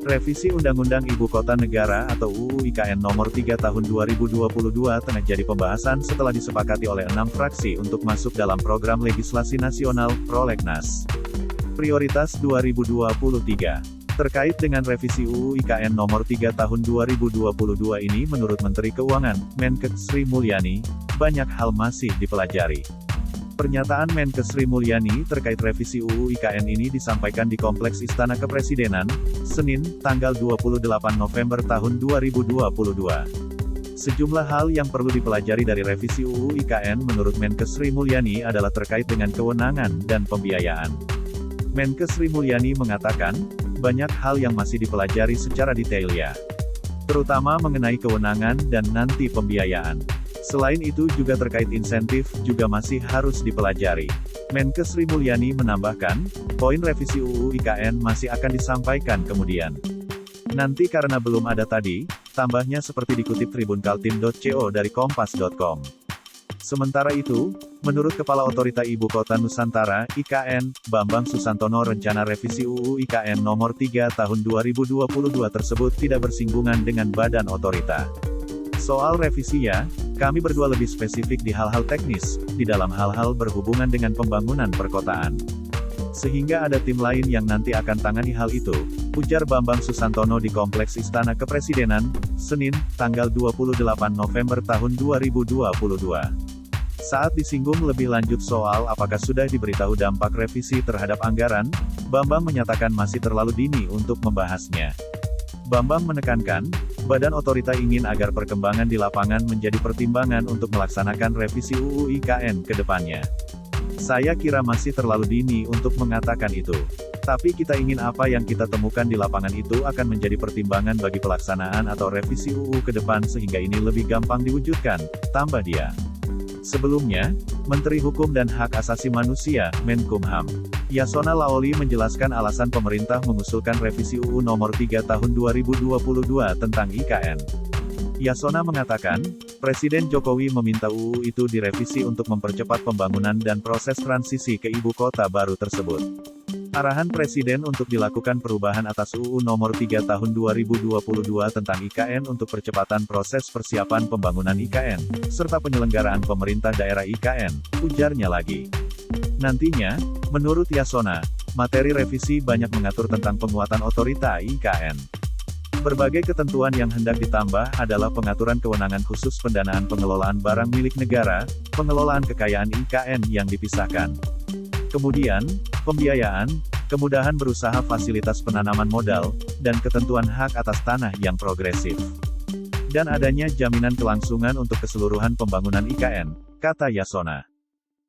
Revisi Undang-Undang Ibu Kota Negara atau UU IKN Nomor 3 Tahun 2022 tengah jadi pembahasan setelah disepakati oleh 6 fraksi untuk masuk dalam program legislasi nasional, Prolegnas. Prioritas 2023. Terkait dengan revisi UU IKN Nomor 3 Tahun 2022 ini menurut Menteri Keuangan, Menkes Sri Mulyani, banyak hal masih dipelajari. Pernyataan Menkes Sri Mulyani terkait revisi UU IKN ini disampaikan di Kompleks Istana Kepresidenan, Senin, tanggal 28 November tahun 2022. Sejumlah hal yang perlu dipelajari dari revisi UU IKN menurut Menkes Sri Mulyani adalah terkait dengan kewenangan dan pembiayaan. Menkes Sri Mulyani mengatakan, banyak hal yang masih dipelajari secara detail ya. Terutama mengenai kewenangan dan nanti pembiayaan. Selain itu juga terkait insentif, juga masih harus dipelajari. Menkes Sri Mulyani menambahkan, poin revisi UU IKN masih akan disampaikan kemudian. Nanti karena belum ada tadi, tambahnya seperti dikutip tribunkaltim.co dari kompas.com. Sementara itu, menurut Kepala Otorita Ibu Kota Nusantara, IKN, Bambang Susantono rencana revisi UU IKN Nomor 3 Tahun 2022 tersebut tidak bersinggungan dengan badan otorita. Soal revisi ya, kami berdua lebih spesifik di hal-hal teknis, di dalam hal-hal berhubungan dengan pembangunan perkotaan. Sehingga ada tim lain yang nanti akan tangani hal itu, ujar Bambang Susantono di Kompleks Istana Kepresidenan, Senin, tanggal 28 November tahun 2022. Saat disinggung lebih lanjut soal apakah sudah diberitahu dampak revisi terhadap anggaran, Bambang menyatakan masih terlalu dini untuk membahasnya. Bambang menekankan, badan otorita ingin agar perkembangan di lapangan menjadi pertimbangan untuk melaksanakan revisi UU IKN ke depannya. Saya kira masih terlalu dini untuk mengatakan itu. Tapi kita ingin apa yang kita temukan di lapangan itu akan menjadi pertimbangan bagi pelaksanaan atau revisi UU ke depan sehingga ini lebih gampang diwujudkan, tambah dia. Sebelumnya, Menteri Hukum dan Hak Asasi Manusia, Menkumham, Yasona Laoli menjelaskan alasan pemerintah mengusulkan revisi UU Nomor 3 Tahun 2022 tentang IKN. Yasona mengatakan, Presiden Jokowi meminta UU itu direvisi untuk mempercepat pembangunan dan proses transisi ke ibu kota baru tersebut. Arahan Presiden untuk dilakukan perubahan atas UU Nomor 3 Tahun 2022 tentang IKN untuk percepatan proses persiapan pembangunan IKN, serta penyelenggaraan pemerintah daerah IKN, ujarnya lagi. Nantinya, menurut Yasona, materi revisi banyak mengatur tentang penguatan otorita IKN. Berbagai ketentuan yang hendak ditambah adalah pengaturan kewenangan khusus pendanaan pengelolaan barang milik negara, pengelolaan kekayaan IKN yang dipisahkan. Kemudian, pembiayaan, kemudahan berusaha fasilitas penanaman modal, dan ketentuan hak atas tanah yang progresif. Dan adanya jaminan kelangsungan untuk keseluruhan pembangunan IKN, kata Yasona.